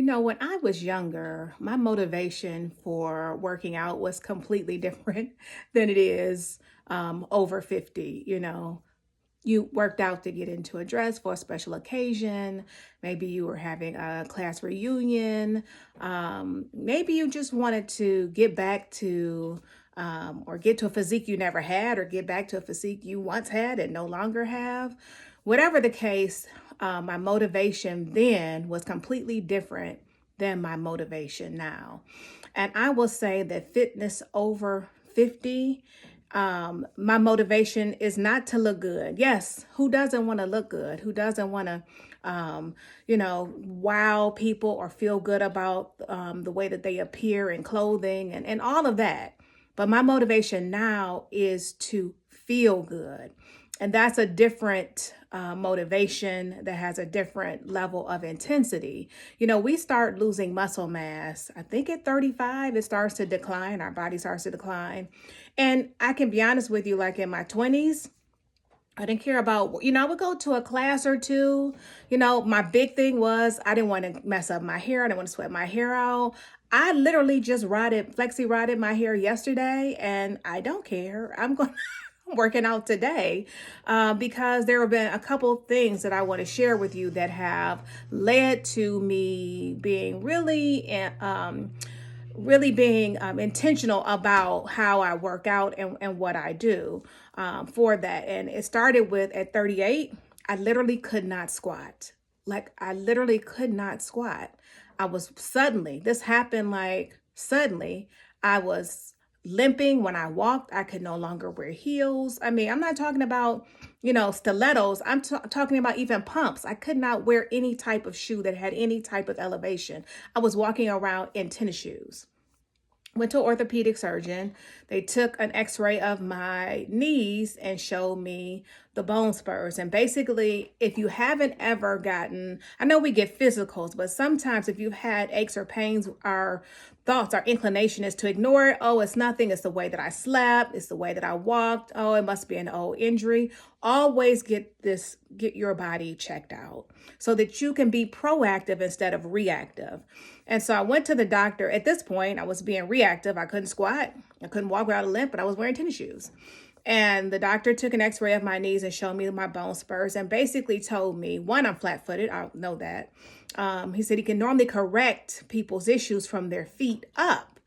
When I was younger, my motivation for working out was completely different than it is over 50. You worked out to get into a dress for a special occasion. Maybe you were having a class reunion. Maybe you just wanted to get back to or get to a physique you never had, or get back to a physique you once had and no longer have. Whatever the case, my motivation then was completely different than my motivation now. And I will say that fitness over 50, my motivation is not to look good. Yes, who doesn't want to look good? Who doesn't want to, wow people or feel good about the way that they appear in clothing and all of that. But my motivation now is to feel good. And that's a different motivation that has a different level of intensity. We start losing muscle mass. I think at 35, it starts to decline. Our body starts to decline. And I can be honest with you, like in my 20s, I didn't care about, I would go to a class or two. My big thing was I didn't want to mess up my hair. I didn't want to sweat my hair out. I literally just flexi rotted my hair yesterday, and I don't care. I'm going working out today because there have been a couple things that I want to share with you that have led to me being really being intentional about how I work out and what I do for that. And it started with at 38, I literally could not squat. Like I literally could not squat. This happened like suddenly. I was limping when I walked. I could no longer wear heels. I mean, I'm not talking about, stilettos. I'm talking about even pumps. I could not wear any type of shoe that had any type of elevation. I was walking around in tennis shoes. Went to an orthopedic surgeon. They took an x-ray of my knees and showed me the bone spurs. And basically, if you haven't ever gotten, I know we get physicals, but sometimes if you've had aches or pains, our inclination is to ignore it. Oh, it's nothing. It's the way that I slept. It's the way that I walked. Oh, it must be an old injury. Always get your body checked out so that you can be proactive instead of reactive. And so I went to the doctor. At this point, I was being reactive. I couldn't squat. I couldn't walk without a limp, but I was wearing tennis shoes. And the doctor took an x-ray of my knees and showed me my bone spurs and basically told me, one, I'm flat-footed. I know that. He said he can normally correct people's issues from their feet up.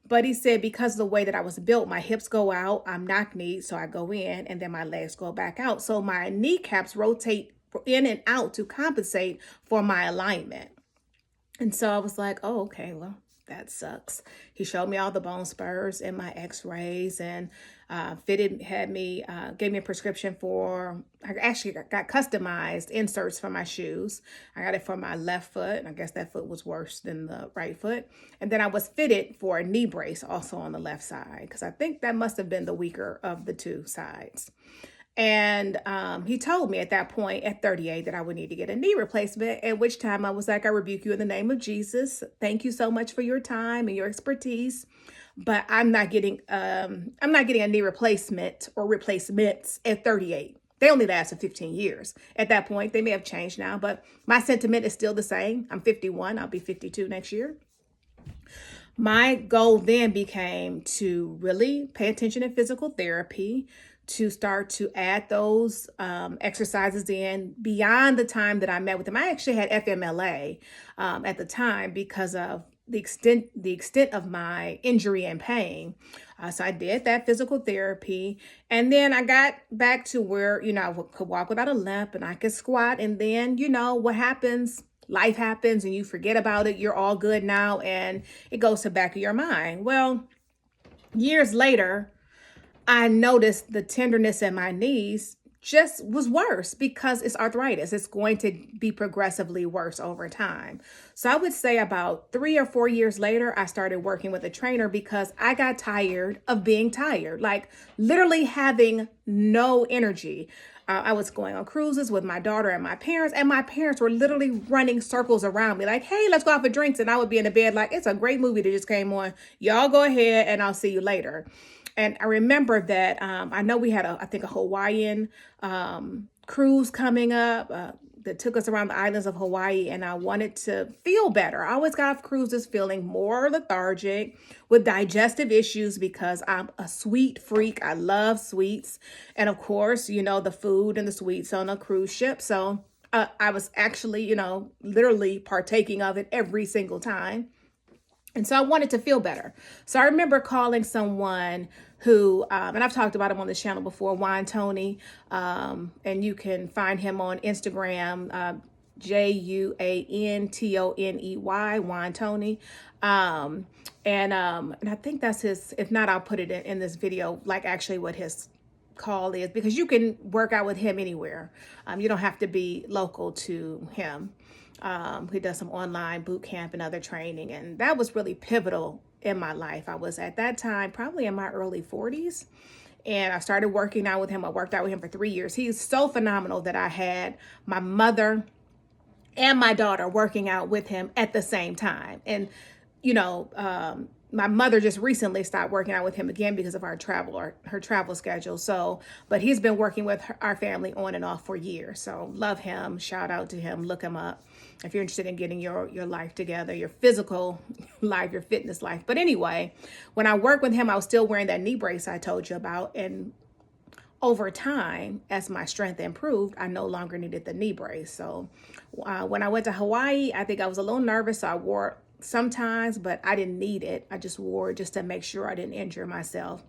But he said because of the way that I was built, my hips go out, I'm knock-kneed, so I go in, and then my legs go back out. So my kneecaps rotate in and out to compensate for my alignment. And so I was like, oh, okay, well, that sucks. He showed me all the bone spurs in my x-rays and gave me a prescription I actually got customized inserts for my shoes. I got it for my left foot, and I guess that foot was worse than the right foot. And then I was fitted for a knee brace also on the left side, because I think that must have been the weaker of the two sides. And he told me at that point at 38 that I would need to get a knee replacement, at which time I was like, I rebuke you in the name of Jesus. Thank you so much for your time and your expertise. But I'm not getting a knee replacement or replacements at 38. They only lasted 15 years. At that point, they may have changed now, but my sentiment is still the same. I'm 51. I'll be 52 next year. My goal then became to really pay attention in physical therapy, to start to add those exercises in beyond the time that I met with them. I actually had FMLA at the time because of the extent of my injury and pain. So I did that physical therapy. And then I got back to where, I could walk without a limp and I could squat. And then, what happens? Life happens and you forget about it. You're all good now. And it goes to the back of your mind. Well, years later, I noticed the tenderness in my knees just was worse because it's arthritis. It's going to be progressively worse over time. So I would say about 3 or 4 years later, I started working with a trainer because I got tired of being tired, like literally having no energy. I was going on cruises with my daughter and my parents were literally running circles around me like, hey, let's go out for drinks. And I would be in the bed like, it's a great movie that just came on. Y'all go ahead and I'll see you later. And I remember that I know we had a Hawaiian cruise coming up. that took us around the islands of Hawaii, and I wanted to feel better. I always got off cruises feeling more lethargic with digestive issues because I'm a sweet freak. I love sweets. And of course, the food and the sweets on a cruise ship. So I was actually, literally partaking of it every single time. And so I wanted to feel better. So I remember calling someone who, and I've talked about him on this channel before, Wine Tony. And you can find him on Instagram, JUANTONEY, Wine Tony. And I think that's his, if not, I'll put it in this video, like actually what his call is, because you can work out with him anywhere. You don't have to be local to him. He does some online boot camp and other training, and that was really pivotal in my life. I was at that time probably in my early 40s, and I started working out with him. I worked out with him for 3 years. He's so phenomenal that I had my mother and my daughter working out with him at the same time. And my mother just recently stopped working out with him again because of her travel schedule. So, but he's been working with our family on and off for years. So love him. Shout out to him. Look him up if you're interested in getting your life together, your physical life, your fitness life. But anyway, when I worked with him, I was still wearing that knee brace I told you about. And over time, as my strength improved, I no longer needed the knee brace. So when I went to Hawaii, I think I was a little nervous. So I wore it sometimes, but I didn't need it. I just wore it just to make sure I didn't injure myself.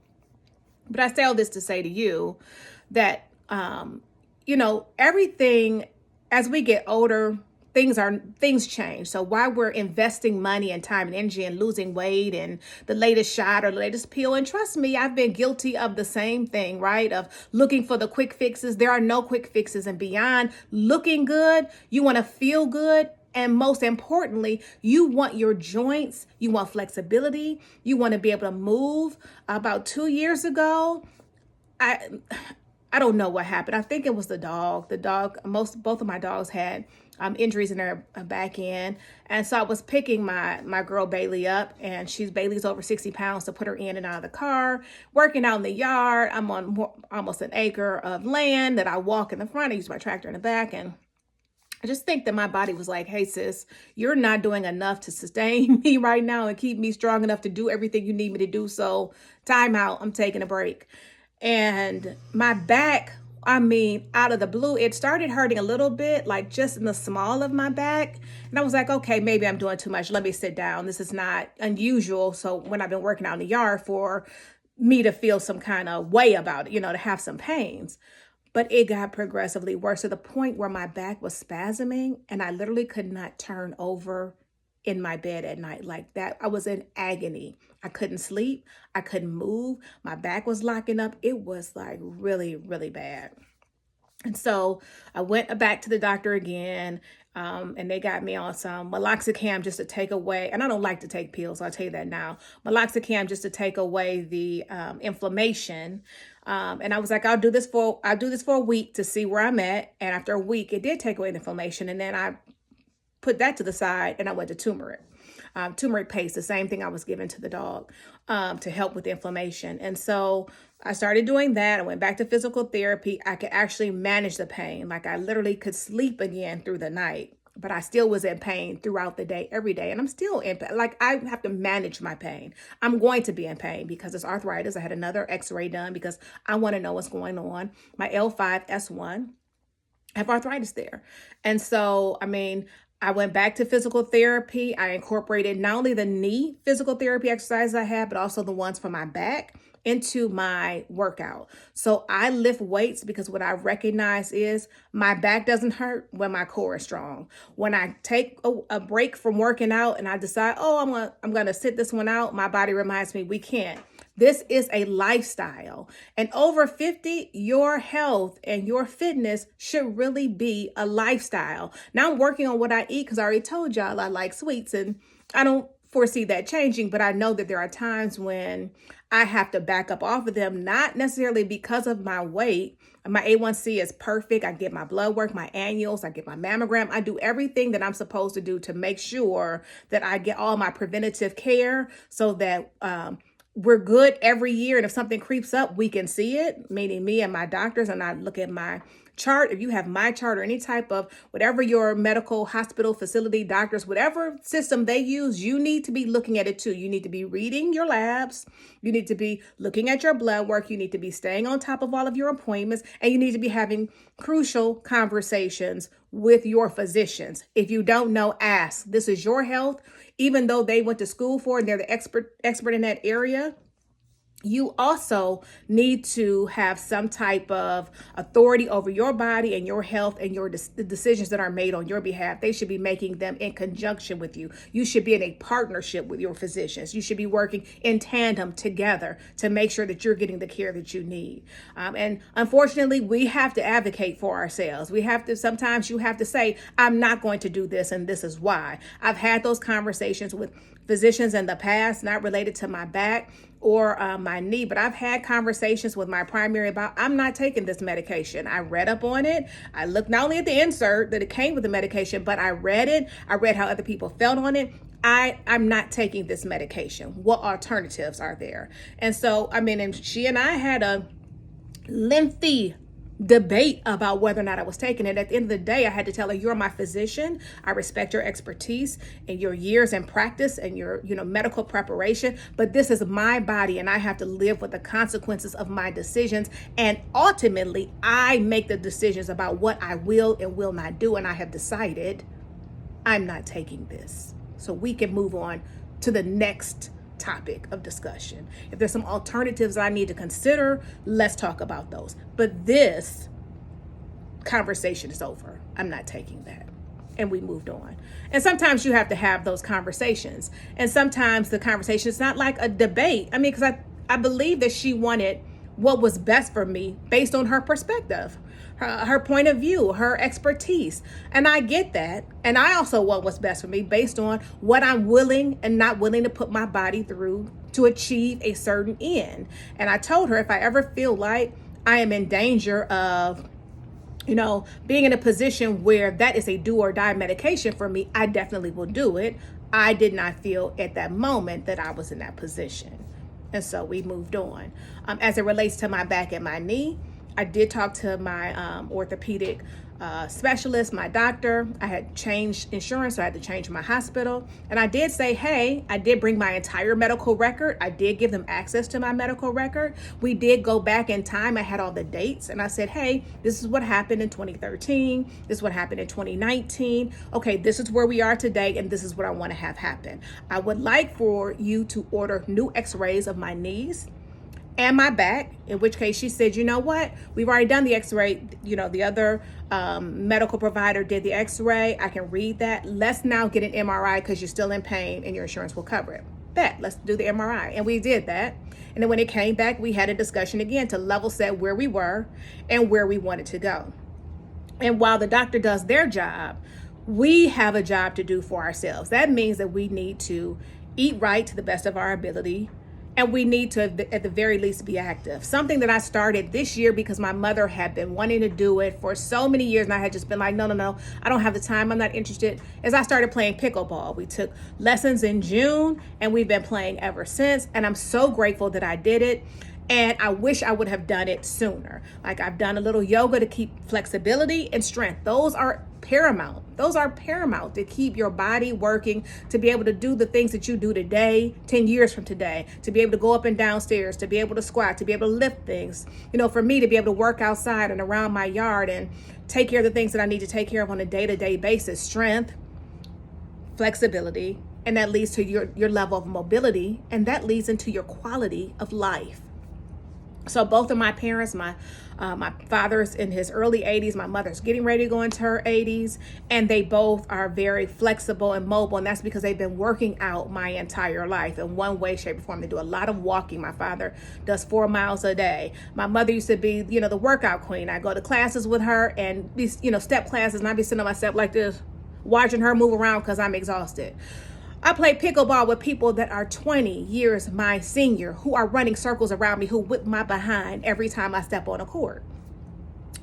But I say all this to say to you that, everything, as we get older, things change. So while we're investing money and time and energy and losing weight and the latest shot or the latest pill, and trust me, I've been guilty of the same thing, right? Of looking for the quick fixes. There are no quick fixes, and beyond looking good, you want to feel good. And most importantly, you want your joints, you want flexibility, you want to be able to move. About 2 years ago, I don't know what happened. I think it was the dog. Both of my dogs had injuries in their back end. And so I was picking my girl Bailey up, and Bailey's over 60 pounds, to put her in and out of the car, working out in the yard. I'm on almost an acre of land that I walk in the front. I use my tractor in the back, and I just think that my body was like, hey, sis, you're not doing enough to sustain me right now and keep me strong enough to do everything you need me to do. So time out. I'm taking a break. And my back, out of the blue, it started hurting a little bit, like just in the small of my back. And I was like, okay, maybe I'm doing too much. Let me sit down. This is not unusual. So when I've been working out in the yard, for me to feel some kind of way about it, to have some pains. But it got progressively worse to the point where my back was spasming and I literally could not turn over in my bed at night like that. I was in agony. I couldn't sleep. I couldn't move. My back was locking up. It was like really, really bad. And so I went back to the doctor again, and they got me on some meloxicam just to take away, and I don't like to take pills, so I'll tell you that now, meloxicam just to take away the inflammation. And I was like, I'll do this for a week to see where I'm at. And after a week, it did take away the inflammation. And then I put that to the side and I went to turmeric. Turmeric paste, the same thing I was given to the dog, to help with the inflammation. And so I started doing that. I went back to physical therapy. I could actually manage the pain. Like I literally could sleep again through the night, but I still was in pain throughout the day, every day. And I'm still in pain. Like I have to manage my pain. I'm going to be in pain because it's arthritis. I had another x-ray done because I want to know what's going on. My L5-S1, I have arthritis there. And so, I went back to physical therapy. I incorporated not only the knee physical therapy exercises I had, but also the ones for my back into my workout. So I lift weights because what I recognize is my back doesn't hurt when my core is strong. When I take a break from working out and I decide, I'm going to sit this one out, my body reminds me we can't. This is a lifestyle. And over 50, your health and your fitness should really be a lifestyle. Now I'm working on what I eat because I already told y'all I like sweets, and I don't foresee that changing, but I know that there are times when I have to back up off of them, not necessarily because of my weight. My A1C is perfect. I get my blood work, my annuals, I get my mammogram. I do everything that I'm supposed to do to make sure that I get all my preventative care so that we're good every year. And if something creeps up, we can see it, meaning me and my doctors, and I look at my chart, if you have my chart or any type of whatever your medical hospital facility, doctors, whatever system they use, you need to be looking at it too. You need to be reading your labs. You need to be looking at your blood work. You need to be staying on top of all of your appointments, and you need to be having crucial conversations with your physicians. If you don't know, ask. This is your health. Even though they went to school for it and they're the expert in that area, you also need to have some type of authority over your body and your health and the decisions that are made on your behalf. They should be making them in conjunction with you. You should be in a partnership with your physicians. You should be working in tandem together to make sure that you're getting the care that you need. And unfortunately, we have to advocate for ourselves. Sometimes you have to say, I'm not going to do this, and this is why. I've had those conversations with physicians in the past, not related to my back or my knee, but I've had conversations with my primary about, I'm not taking this medication. I read up on it. I looked not only at the insert that it came with the medication, but I read it. I read how other people felt on it. I'm not taking this medication. What alternatives are there? And so, and she and I had a lengthy debate about whether or not I was taking it. At the end of the day, I had to tell her, you're my physician. I respect your expertise and your years in practice and your, medical preparation, but this is my body and I have to live with the consequences of my decisions. And ultimately, I make the decisions about what I will and will not do. And I have decided I'm not taking this. So we can move on to the next topic of discussion. If there's some alternatives I need to consider, let's talk about those. But this conversation is over. I'm not taking that. And we moved on. And sometimes you have to have those conversations. And sometimes the conversation is not like a debate. Because I believe that she wanted what was best for me based on her perspective, her point of view, her expertise. And I get that. And I also want what's best for me based on what I'm willing and not willing to put my body through to achieve a certain end. And I told her, if I ever feel like I am in danger of being in a position where that is a do or die medication for me, I definitely will do it. I did not feel at that moment that I was in that position. And so we moved on. As it relates to my back and my knee, I did talk to my orthopedic specialist, my doctor. I had changed insurance, so I had to change my hospital. And I did say, hey, I did bring my entire medical record. I did give them access to my medical record. We did go back in time. I had all the dates. And I said, hey, this is what happened in 2013. This is what happened in 2019. Okay, this is where we are today, and this is what I want to have happen. I would like for you to order new x-rays of my knees and my back, in which case she said, you know what, we've already done the x-ray. The other medical provider did the x-ray. I can read that. Let's now get an MRI because you're still in pain and your insurance will cover it. Let's do the MRI. And we did that. And then when it came back, we had a discussion again to level set where we were and where we wanted to go. And while the doctor does their job, we have a job to do for ourselves. That means that we need to eat right to the best of our ability. And we need to, at the very least, be active. Something that I started this year because my mother had been wanting to do it for so many years. And I had just been like, no, I don't have the time. I'm not interested. As I started playing pickleball, we took lessons in June and we've been playing ever since. And I'm so grateful that I did it. And I wish I would have done it sooner. Like I've done a little yoga to keep flexibility and strength. Those are paramount. Those are paramount to keep your body working, to be able to do the things that you do today, 10 years from today, to be able to go up and down stairs, to be able to squat, to be able to lift things. For me to be able to work outside and around my yard and take care of the things that I need to take care of on a day-to-day basis. Strength, flexibility, and that leads to your level of mobility, and that leads into your quality of life. So both of my parents, my father's in his early 80s, my mother's getting ready to go into her 80s, and they both are very flexible and mobile, and that's because they've been working out my entire life in one way, shape, or form. They do a lot of walking. My father does 4 miles a day. My mother used to be, the workout queen. I go to classes with her and these, step classes, and I'd be sitting on my step like this, watching her move around because I'm exhausted. I play pickleball with people that are 20 years my senior, who are running circles around me, who whip my behind every time I step on a court.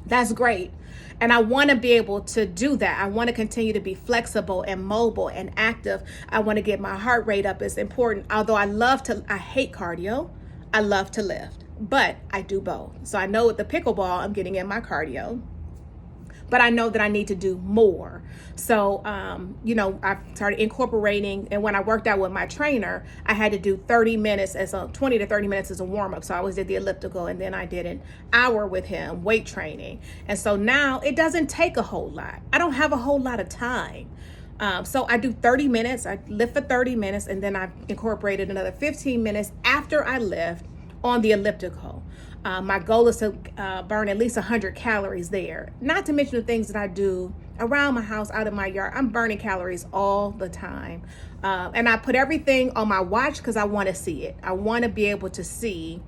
That's great. And I want to be able to do that. I want to continue to be flexible and mobile and active. I want to get my heart rate up. It's important. Although I hate cardio. I love to lift, but I do both. So I know with the pickleball, I'm getting in my cardio. but I know that I need to do more. So, I started incorporating, and when I worked out with my trainer, I had to do 30 minutes 20 to 30 minutes as a warm up. So I always did the elliptical, and then I did an hour with him, weight training. And so now it doesn't take a whole lot. I don't have a whole lot of time. So I do 30 minutes, I lift for 30 minutes, and then I incorporated another 15 minutes after I lift on the elliptical. My goal is to burn at least 100 calories there. Not to mention the things that I do around my house, out of my yard. I'm burning calories all the time. And I put everything on my watch because I want to see it. I want to be able to see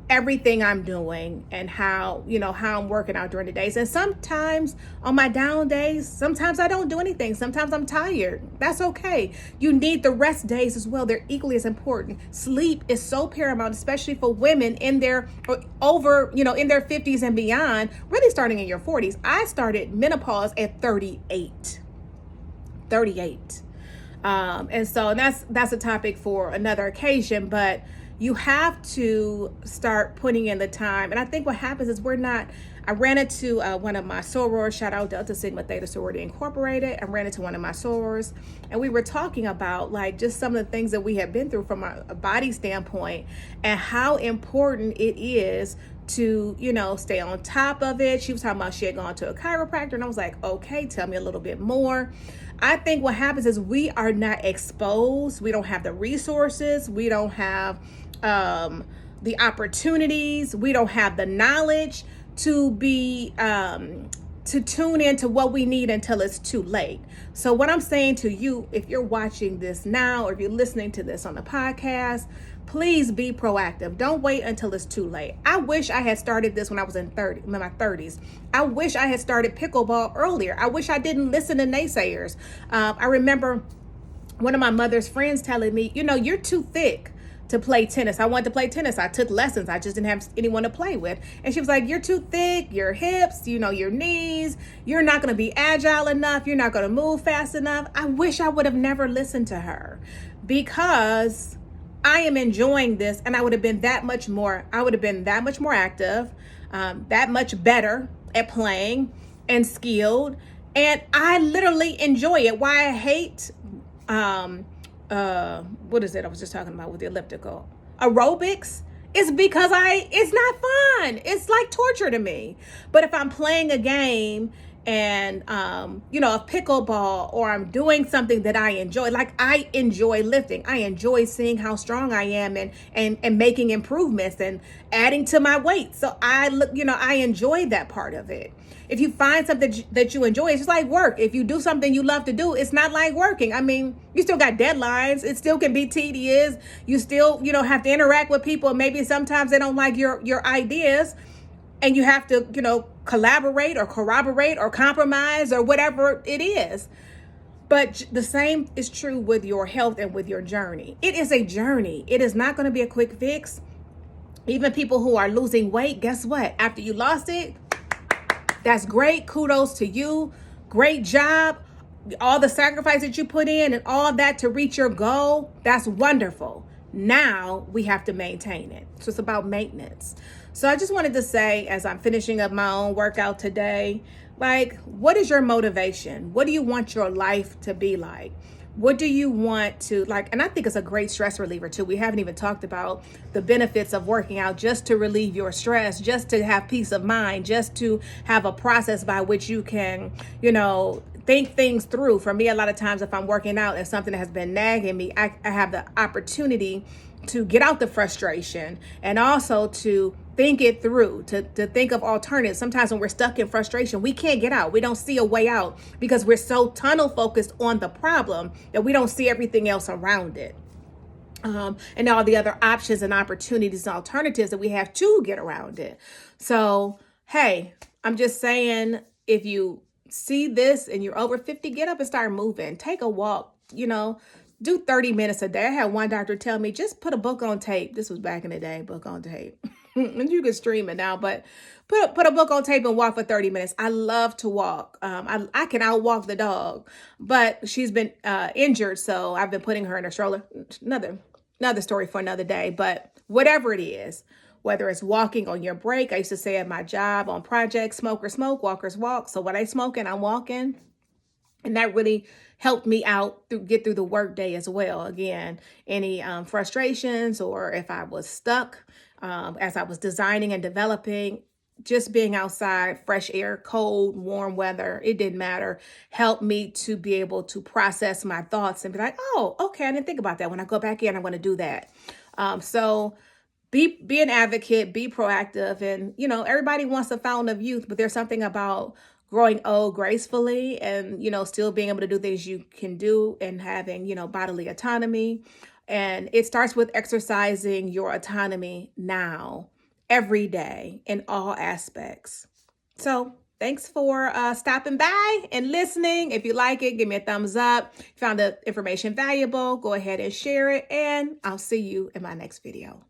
everything I'm doing and how I'm working out during the days. And sometimes on my down days, sometimes I don't do anything. Sometimes I'm tired. That's okay. You need the rest days as well. They're equally as important. Sleep is so paramount, especially for women in their in their 50s and beyond, really starting in your 40s. I started menopause at 38. And so that's a topic for another occasion, but you have to start putting in the time. And I think what happens is I ran into one of my sorors, shout out Delta Sigma Theta Sorority Incorporated. I ran into one of my sorors, and we were talking about like just some of the things that we have been through from a body standpoint and how important it is to, stay on top of it. She was talking about she had gone to a chiropractor, and I was like, okay, tell me a little bit more. I think what happens is we are not exposed. We don't have the resources. We don't have the opportunities. We don't have the knowledge to be to tune into what we need until it's too late. So what I'm saying to you, if you're watching this now or if you're listening to this on the podcast, please be proactive. Don't wait until it's too late. I wish I had started this when I was in my 30s. I wish I had started pickleball earlier. I wish I didn't listen to naysayers. I remember one of my mother's friends telling me, you're too thick to play tennis. I wanted to play tennis. I took lessons. I just didn't have anyone to play with. And she was like, you're too thick, your hips, your knees, you're not going to be agile enough. You're not going to move fast enough. I wish I would have never listened to her because I am enjoying this, and I would have been that much more active, that much better at playing and skilled. And I literally enjoy it. Why I hate, what is it I was just talking about with the elliptical? Aerobics is because it's not fun. It's like torture to me. But if I'm playing a game and, a pickleball, or I'm doing something that I enjoy, like I enjoy lifting. I enjoy seeing how strong I am and making improvements and adding to my weight. So I enjoy that part of it. If you find something that you enjoy, it's just like work. If you do something you love to do, it's not like working. I mean, you still got deadlines. It still can be tedious. You still, have to interact with people. Maybe sometimes they don't like your ideas, and you have to, collaborate or corroborate or compromise or whatever it is. But the same is true with your health and with your journey. It is a journey. It is not going to be a quick fix. Even people who are losing weight, guess what? After you lost it, that's great. Kudos to you. Great job. All the sacrifice that you put in and all that to reach your goal, that's wonderful. Now we have to maintain it. So it's about maintenance. So I just wanted to say, as I'm finishing up my own workout today, like, what is your motivation? What do you want your life to be like? What do you want to like? And I think it's a great stress reliever too. We haven't even talked about the benefits of working out just to relieve your stress, just to have peace of mind, just to have a process by which you can, think things through. For me, a lot of times if I'm working out and something has been nagging me, I have the opportunity to get out the frustration and also to think it through, to think of alternatives. Sometimes when we're stuck in frustration, we can't get out. We don't see a way out because we're so tunnel focused on the problem that we don't see everything else around it. And all the other options and opportunities and alternatives that we have to get around it. So, hey, I'm just saying, if you see this and you're over 50, get up and start moving. Take a walk, do 30 minutes a day. I had one doctor tell me, just put a book on tape. This was back in the day, book on tape. And you can stream it now, but put a book on tape and walk for 30 minutes. I love to walk. I can outwalk the dog, but she's been injured, so I've been putting her in a stroller. Another story for another day, but whatever it is, whether it's walking on your break. I used to say at my job on projects, smokers smoke, walkers walk. So when I smoking, I'm walking. And that really helped me out to get through the workday as well. Again, any frustrations, or if I was stuck as I was designing and developing, just being outside, fresh air, cold, warm weather, it didn't matter, helped me to be able to process my thoughts and be like, oh, okay, I didn't think about that. When I go back in, I'm going to do that. So be an advocate, be proactive. And, everybody wants a fountain of youth, but there's something about growing old gracefully and, still being able to do things you can do and having, bodily autonomy. And it starts with exercising your autonomy now, every day, in all aspects. So thanks for stopping by and listening. If you like it, give me a thumbs up. If you found the information valuable, go ahead and share it. And I'll see you in my next video.